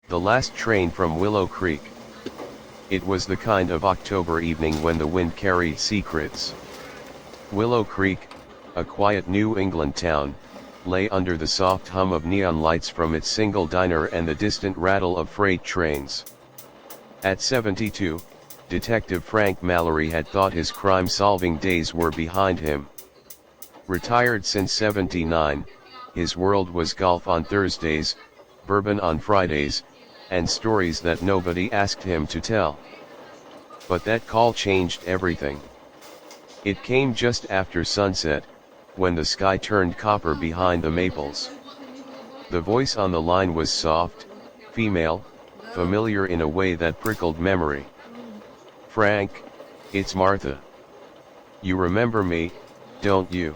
The last train from Willow Creek. It was the kind of October evening when the wind carried secrets. Willow Creek, a quiet New England town, lay under the soft hum of neon lights from its single diner and the distant rattle of freight trains. At 72, Detective Frank Mallory had thought his crime-solving days were behind him. Retired since '79, his world was golf on Thursdays, bourbon on Fridays, and stories that nobody asked him to tell. But that call changed everything. It came just after sunset, when the sky turned copper behind the maples. The voice on the line was soft, female, familiar in a way that prickled memory. "Frank, it's Martha. You remember me, don't you?"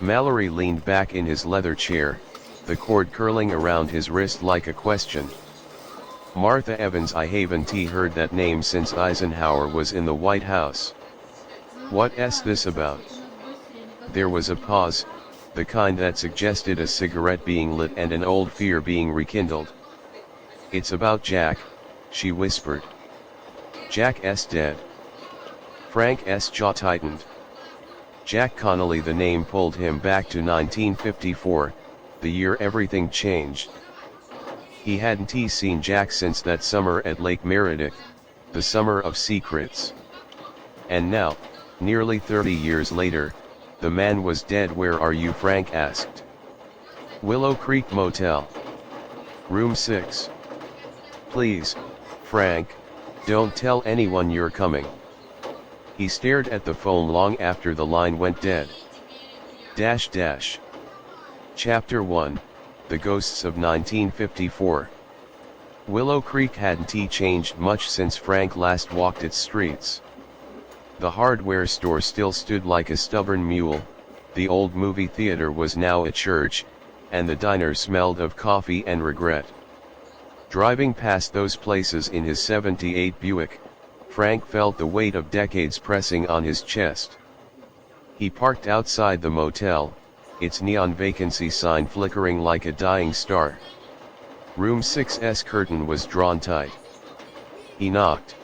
Mallory leaned back in his leather chair, the cord curling around his wrist like a question. Martha Evans. I haven't heard that name since Eisenhower was in the White House. What's this about? There was a pause, the kind that suggested a cigarette being lit and an old fear being rekindled. "It's about Jack," she whispered. "Jack's dead." Frank's jaw tightened. Jack Connolly. The name pulled him back to 1954, the year everything changed. He hadn't seen Jack since that summer at Lake Meredith, the summer of secrets. And now, nearly 30 years later, the man was dead. "Where are you?" Frank asked. "Willow Creek Motel. Room 6. Please, Frank, don't tell anyone you're coming." He stared at the phone long after the line went dead. Chapter 1, The Ghosts of 1954. Willow Creek hadn't changed much since Frank last walked its streets. The hardware store still stood like a stubborn mule, the old movie theater was now a church, and the diner smelled of coffee and regret. Driving past those places in his '78 Buick, Frank felt the weight of decades pressing on his chest. He parked outside the motel, its neon vacancy sign flickering like a dying star. Room 6's curtain was drawn tight. He knocked.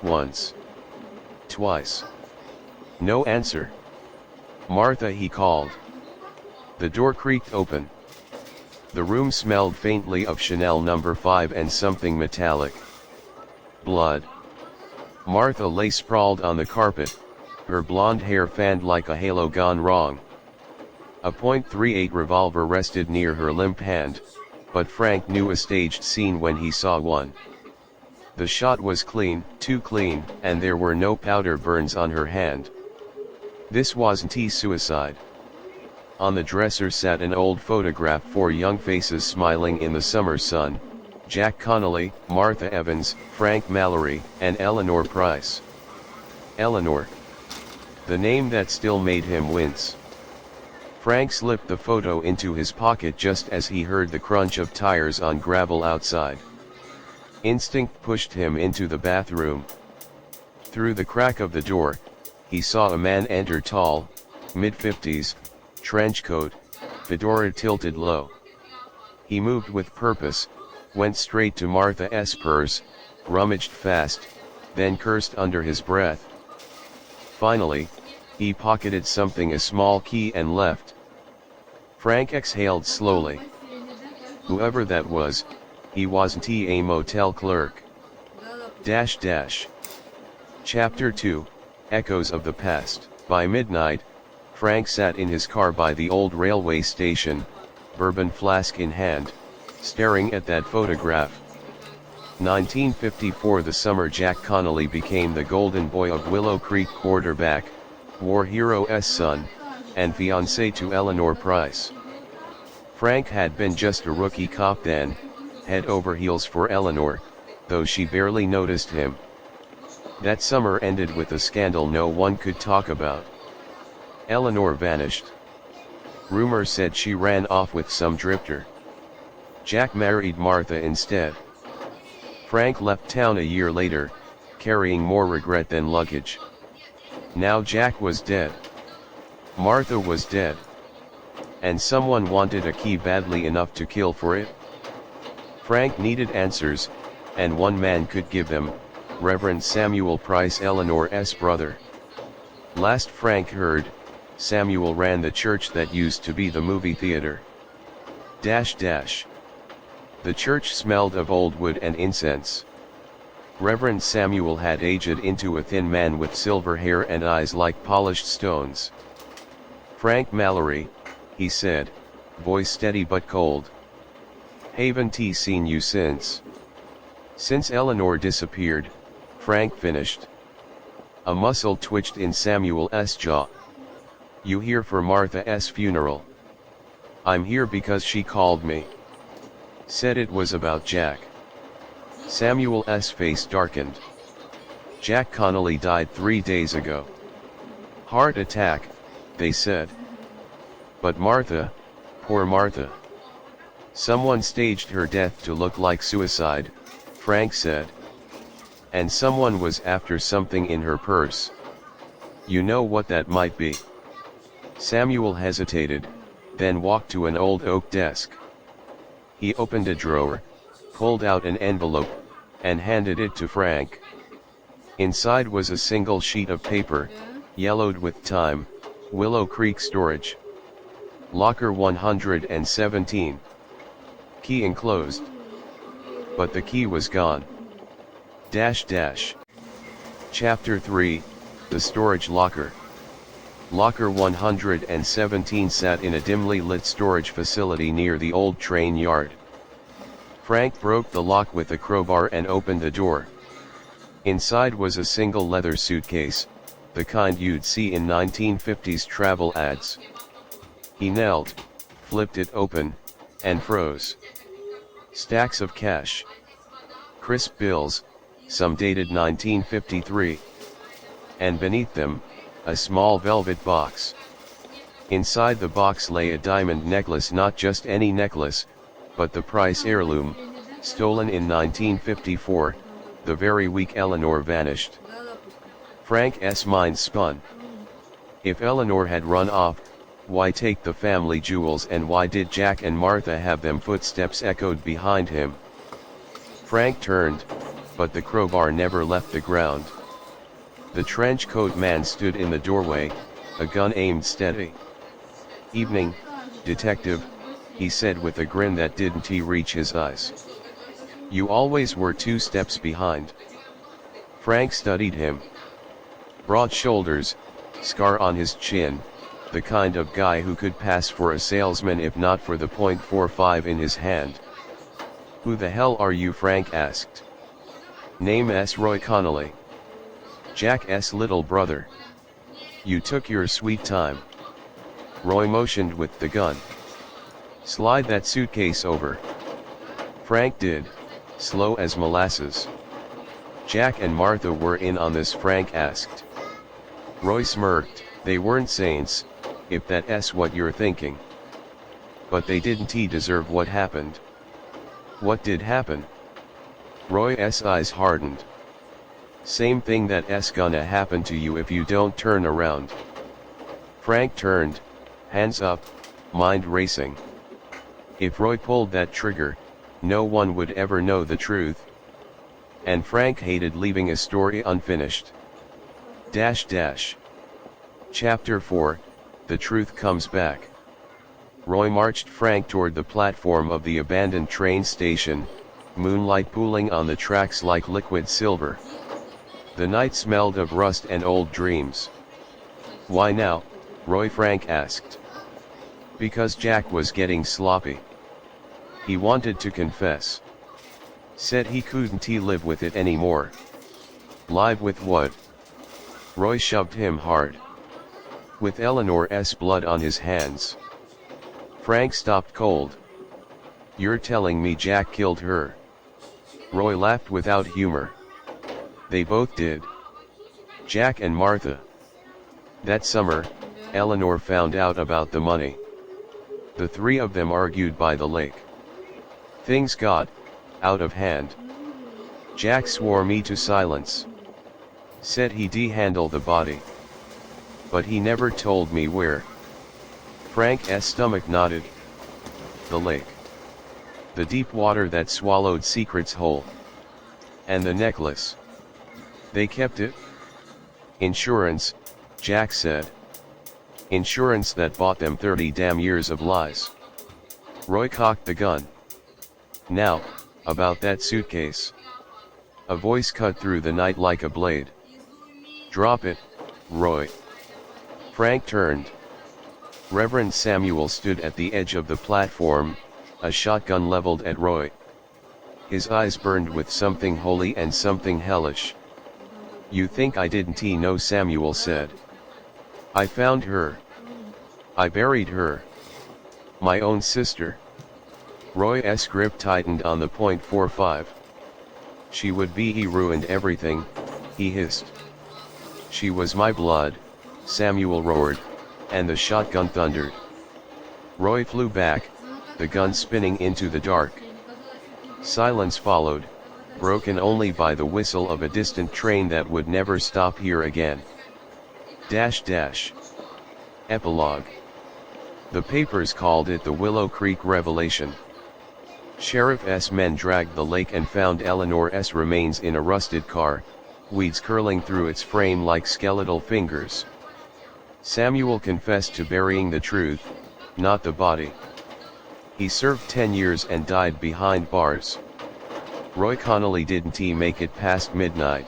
Once. Twice. No answer. "Martha," he called. The door creaked open. The room smelled faintly of Chanel No. 5 and something metallic. Blood. Martha lay sprawled on the carpet, her blonde hair fanned like a halo gone wrong. A .38 revolver rested near her limp hand, but Frank knew a staged scene when he saw one. The shot was clean, too clean, and there were no powder burns on her hand. This wasn't suicide. On the dresser sat an old photograph, 4 young faces smiling in the summer sun: Jack Connolly, Martha Evans, Frank Mallory, and Eleanor Price. Eleanor. The name that still made him wince. Frank slipped the photo into his pocket just as he heard the crunch of tires on gravel outside. Instinct pushed him into the bathroom. Through the crack of the door, he saw a man enter, tall, mid-50s, trench coat, fedora tilted low. He moved with purpose, went straight to Martha's purse, rummaged fast, then cursed under his breath. Finally, he pocketed something, a small key, and left. Frank exhaled slowly. Whoever that was, he wasn't a motel clerk. Chapter 2, Echoes of the Past. By midnight, Frank sat in his car by the old railway station, bourbon flask in hand, staring at that photograph. 1954, the summer Jack Connolly became the golden boy of Willow Creek, quarterback, war hero's son, and fiancé to Eleanor Price. Frank had been just a rookie cop then, head over heels for Eleanor, though she barely noticed him. That summer ended with a scandal no one could talk about. Eleanor vanished. Rumor said she ran off with some drifter. Jack married Martha instead. Frank left town a year later, carrying more regret than luggage. Now Jack was dead. Martha was dead. And someone wanted a key badly enough to kill for it. Frank needed answers, and one man could give them, Reverend Samuel Price, Eleanor's brother. Last Frank heard, Samuel ran the church that used to be the movie theater. The church smelled of old wood and incense. Reverend Samuel had aged into a thin man with silver hair and eyes like polished stones. "Frank Mallory," he said, voice steady but cold. "Haven't seen you since." Since Eleanor disappeared, Frank finished. A muscle twitched in Samuel's jaw. "You here for Martha's funeral?" "I'm here because she called me." Said it was about Jack. Samuel's face darkened. "Jack Connolly died 3 days ago. Heart attack, they said." "But Martha, poor Martha." "Someone staged her death to look like suicide," Frank said. "And someone was after something in her purse. You know what that might be?" Samuel hesitated, then walked to an old oak desk. He opened a drawer, pulled out an envelope, and handed it to Frank. Inside was a single sheet of paper, yellowed with time, Willow Creek storage. Locker 117. Key enclosed. But the key was gone. Chapter 3, The Storage Locker. Locker 117 sat in a dimly lit storage facility near the old train yard. Frank broke the lock with a crowbar and opened the door. Inside was a single leather suitcase, the kind you'd see in 1950s travel ads. He knelt, flipped it open, and froze. Stacks of cash. Crisp bills, some dated 1953. And beneath them, a small velvet box. Inside the box lay a diamond necklace, not just any necklace, but the Price heirloom, stolen in 1954, the very week Eleanor vanished. Frank's mind spun. If Eleanor had run off, why take the family jewels, and why did Jack and Martha have them? Footsteps echoed behind him. Frank turned, but the crowbar never left the ground. The trench coat man stood in the doorway, a gun aimed steady. "Evening, detective," he said with a grin that didn't reach his eyes. "You always were 2 steps behind." Frank studied him. Broad shoulders, scar on his chin, the kind of guy who could pass for a salesman if not for the .45 in his hand. "Who the hell are you?" Frank asked. "Name's Roy Connolly. Jack's little brother." "You took your sweet time." Roy motioned with the gun. "Slide that suitcase over." Frank did, slow as molasses. "Jack and Martha were in on this?" Frank asked. Roy smirked. "They weren't saints, if that's what you're thinking. But they didn't deserve what happened." "What did happen?" Roy's eyes hardened. "Same thing that's gonna happen to you if you don't turn around." Frank turned, hands up, mind racing. If Roy pulled that trigger, no one would ever know the truth. And Frank hated leaving a story unfinished. Chapter 4, The Truth Comes Back. Roy marched Frank toward the platform of the abandoned train station, moonlight pooling on the tracks like liquid silver. The night smelled of rust and old dreams. "Why now, Roy?" Frank asked. "Because Jack was getting sloppy. He wanted to confess. Said he couldn't live with it anymore." "Live with what?" Roy shoved him hard. "With Eleanor's blood on his hands." Frank stopped cold. "You're telling me Jack killed her?" Roy laughed without humor. "They both did. Jack and Martha. That summer, Eleanor found out about the money. The 3 of them argued by the lake. Things got out of hand. Jack swore me to silence. Said he'd handle the body. But he never told me where." Frank's stomach nodded. "The lake. The deep water that swallowed secrets whole. And the necklace. They kept it? Insurance, Jack said. Insurance that bought them 30 damn years of lies. Roy cocked the gun. Now, about that suitcase. A voice cut through the night like a blade. Drop it, Roy. Frank turned. Reverend Samuel stood at the edge of the platform, a shotgun leveled at Roy. His eyes burned with something holy and something hellish. You think I didn't know, Samuel said. I found her. I buried her. My own sister. Roy's grip tightened on the .45. She would be. He ruined everything, he hissed. She was my blood, Samuel roared, and the shotgun thundered. Roy flew back, the gun spinning into the dark. Silence followed, broken only by the whistle of a distant train that would never stop here again. Epilogue. The papers called it the Willow Creek Revelation. Sheriff's men dragged the lake and found Eleanor's remains in a rusted car, weeds curling through its frame like skeletal fingers. Samuel confessed to burying the truth, not the body. He served 10 years and died behind bars. Roy Connolly didn't make it past midnight.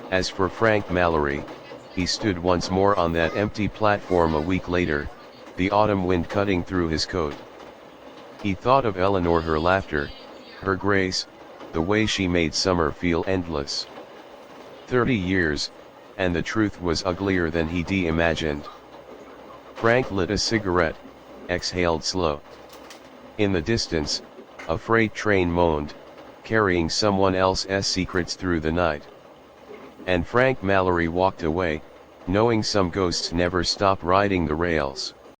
As for Frank Mallory, he stood once more on that empty platform a week later, the autumn wind cutting through his coat. He thought of Eleanor, her laughter, her grace, the way she made summer feel endless. 30 years, and the truth was uglier than he'd imagined. Frank lit a cigarette, exhaled slow. In the distance, a freight train moaned, carrying someone else's secrets through the night. And Frank Mallory walked away, knowing some ghosts never stop riding the rails.